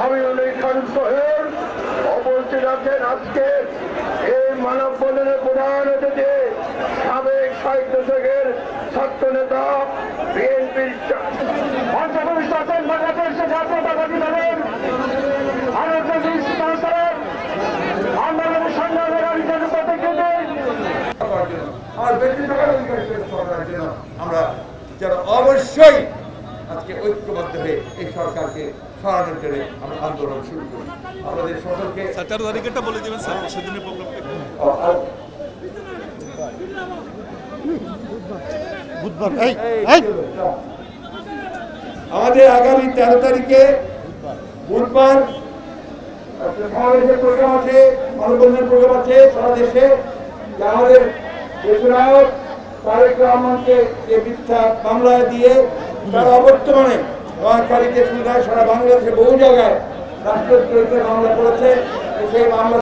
আমি সোহেল অবস্থিত আছেন আজকে এই মানববন্ধনের প্রধান অতিথি সাবেক সাহিত্য সচিবের ছাত্র নেতা বিএনপির অন্তর্ভুক্ত আছেন বাংলাদেশ জাতীয়তাবাদী দলের আন্দোলনের সংগ্রামের আমরা যারা অবশ্যই আজকে ঐক্যবদ্ধ হয়ে এই সরকারকে সরানোর জন্য আমরা আন্দোলন শুরু করি। আমাদের সকলকে 17 তারিখটা বলে দেবেন স্যার, সেদিনের প্রোগ্রামটা বুধবার। আমাদের আগামী 13 তারিখে বুধবার সমাবেশের প্রোগ্রাম আছে, মানববন্ধনের প্রোগ্রাম আছে সারা দেশে। আমাদের দেশনায়ক তারেক রহমানকে যে মিথ্যা মামলা দিয়ে তারা অবর্তমানে নোয়াখালীতে সুবিধায় সারা বাংলাদেশে বহু জায়গায় রাষ্ট্রদ্রোহিতার মামলা করেছে। সেই মামলা